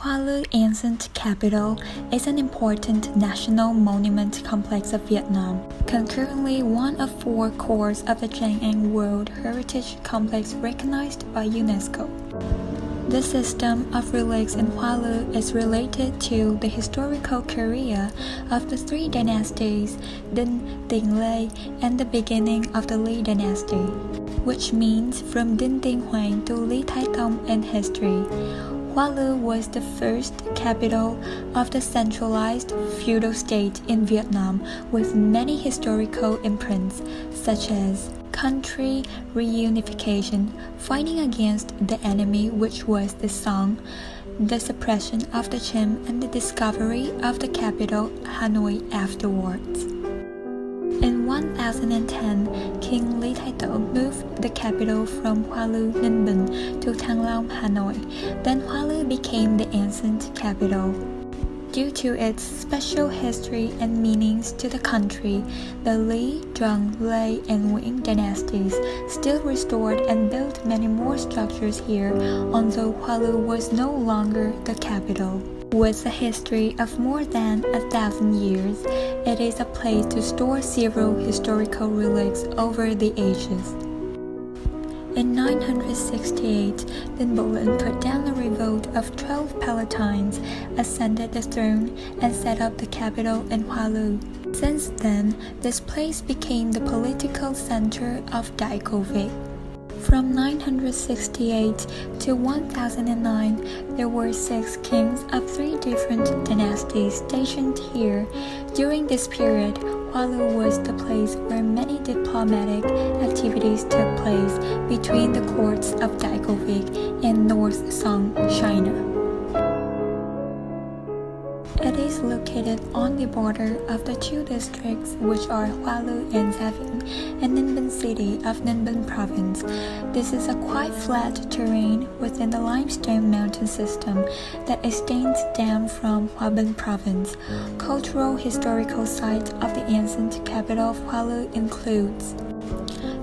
Hoa Lư Ancient Capital is an important national monument complex of Vietnam, concurrently one of 4 cores of the Trang World Heritage Complex recognized by UNESCO. The system of relics in Hoa Lư is related to the historical career of the 3 dynasties Dinh, Tiền, Lê, and the beginning of the Lý dynasty, which means from Dinh Tiên Hoàng to Lý Thái Tông in history. Hoa Lư was the first capital of the centralized feudal state in Vietnam with many historical imprints, such as country reunification, fighting against the enemy which was the Song, the suppression of the Chim, and the discovery of the capital, Hanoi, afterwards. In 1010, King Lý Thái Tông moved the capital from Hoa Lư, Ninh Bình to Thăng Long, Hanoi. Then Hoa Lư became the ancient capital. Due to its special history and meanings to the country, the Lý, Trung, Lê, and Nguyễn dynasties still restored and built many more structures here, although Hoa Lư was no longer the capital. With a history of more than 1,000 years, it is a place to store several historical relics over the ages. In 968, Dinh Bộ Lĩnh put down a revolt of 12 Palatines, ascended the throne, and set up the capital in Hoa Lư. Since then, this place became the political center of Đại Cô Việt. From 968 to 1009, there were 6 kings of 3 different dynasties stationed here. During this period, Hoa Lư was the place where many diplomatic activities took place between the courts of Đại Cô Việt and North Song, China. It is located on the border of the 2 districts which are Hoa Lư and Gia Viễn and Ninh Bình city of Ninh Bình province. This is a quite flat terrain within the limestone mountain system that extends down from Hoa Binh province. Cultural historical sites of the ancient capital of Hoa Lư includes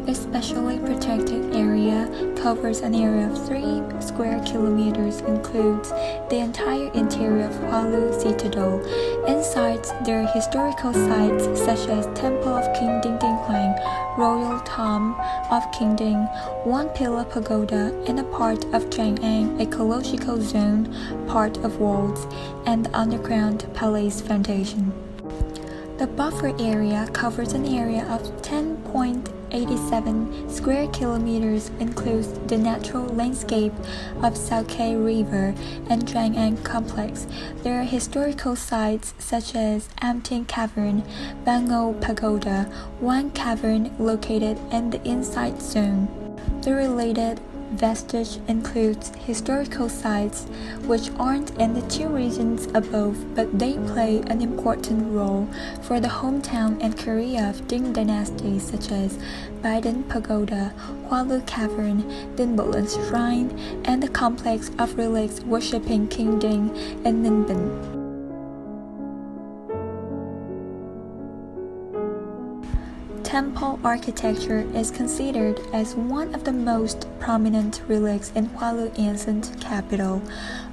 a specially protected area covers an area of 3 square kilometers, includes the entire interior of Hoa Lư Citadel. Inside, there are historical sites such as Temple of King Dinh Tiên Hoàng, Royal Tomb of King Dinh, 1 pillar pagoda, and a part of Trang An ecological zone, part of walls, and the underground palace foundation. The buffer area covers an area of 10.87 square kilometers, includes the natural landscape of Sao Kê River and Trang An Complex. There are historical sites such as Am Tiên Cavern, Ba Ngô Pagoda, one cavern located in the inside zone. The related vestige includes historical sites which aren't in the 2 regions above, but they play an important role for the hometown and career of Dinh dynasties such as Ba Đinh Pagoda, Hoa Lư Cavern, Dinh Bộ Lĩnh Shrine, and the complex of relics worshipping King Dinh in Ninh Bình. Temple architecture is considered as one of the most prominent relics in Hoa Lư ancient capital.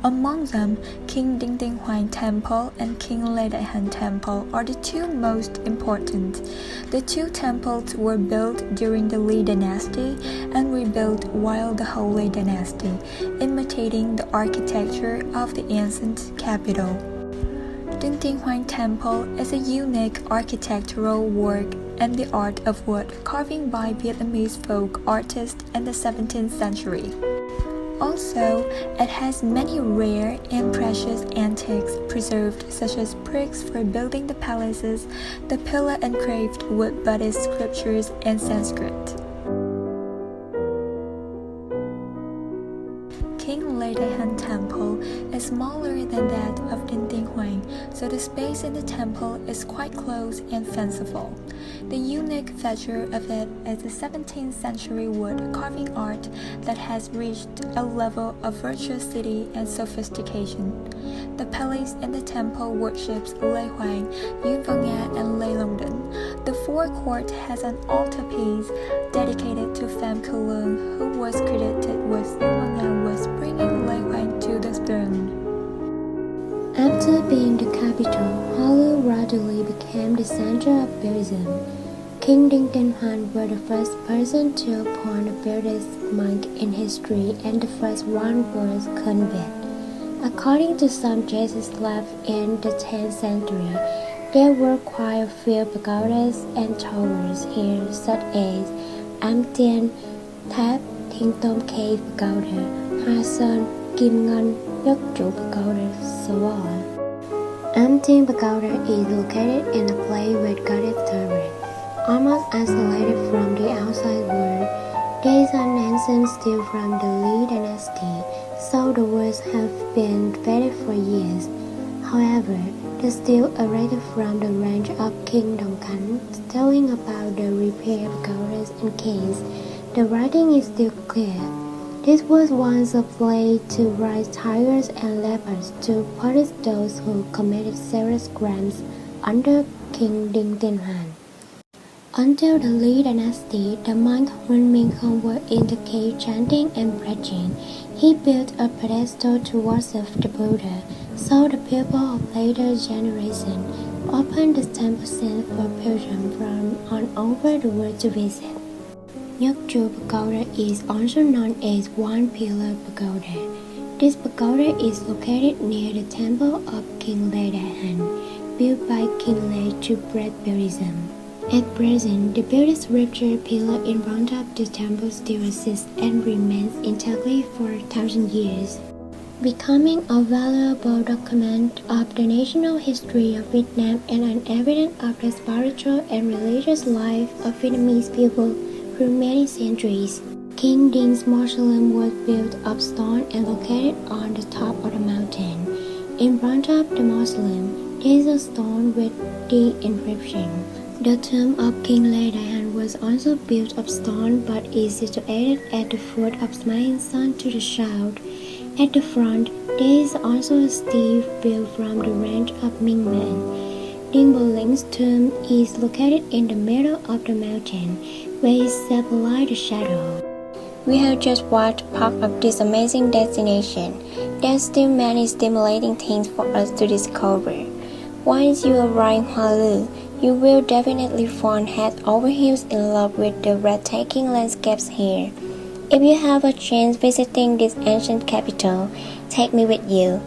Among them, King Dinh Tiên Hoàng Temple and King Lê Đại Hành Temple are the 2 most important. The 2 temples were built during the Lý dynasty and rebuilt while the Holy dynasty, imitating the architecture of the ancient capital. Dinh Tiên Hoàng Temple is a unique architectural work and the art of wood carving by Vietnamese folk artists in the 17th century. Also, it has many rare and precious antiques preserved, such as bricks for building the palaces, the pillar engraved with Buddhist scriptures in Sanskrit. King Lê Đại Hành Temple is smaller than that of Dinh Tiên Hoàng, so the space in the temple is quite close and fanciful. The unique feature of it is the 17th century wood carving art that has reached a level of virtuosity and sophistication. The palace in the temple worships Lê Hoàng, Yuen Vô Nga, and Lê Long Đỉnh. The forecourt has an altarpiece dedicated to Pham Cu Lương, who was credited with Yuen Vô Nga with bringing Lê Hoàng to the throne. After being the capital, Hoa Lư rapidly became the center of Buddhism. King Dintenhan was the first person to appoint a Buddhist monk in history, and the first one was convert. According to some cases left in the 10th century, there were quite a few pagodas and towers here, such as Am Tiên Tháp, Thiên Tông Cave Pagoda, Hoa Sơn, Kim Ngân, Nhất Trụ Pagoda, so on. Am Tiên Pagoda is located in a place with guarded turret, almost isolated from the outside world. There is an ancient stele from the Lý dynasty, so the walls have been dated for years. However, the stele erected from the range of King Dong Khánh, telling about the repair pagodas and caves. The writing is still clear. This was once a place to raise tigers and leopards to punish those who committed serious crimes under King Đinh Tiên Hoàng. Until the Lý dynasty, the monk Huân Minh Không was in the cave chanting and preaching. He built a pedestal to worship the Buddha, so the people of later generations opened the temple scene for pilgrims from all over the world to visit. Nhất Trụ Pagoda is also known as One Pillar Pagoda. This pagoda is located near the temple of King Lê Đại Hành, built by King Lê to spread Buddhism. At present, the Buddhist sculpture pillar in front of the temple still exists and remains intactly for 1,000 years, becoming a valuable document of the national history of Vietnam and an evidence of the spiritual and religious life of Vietnamese people through many centuries. King Ding's mausoleum was built of stone and located on the top of the mountain. In front of the mausoleum, there is a stone with the inscription. The tomb of King Lê Đại Hành was also built of stone but is situated at the foot of Smiling Sun to the south. At the front, there is also a stele built from the range of Minh Man. Dinh Bộ Lĩnh tomb is located in the middle of the mountain, where it separates the shadow. We have just watched part of this amazing destination. There's still many stimulating things for us to discover. Once you arrive in Hoa Lư, you will definitely fall head over heels in love with the breathtaking landscapes here. If you have a chance visiting this ancient capital, take me with you.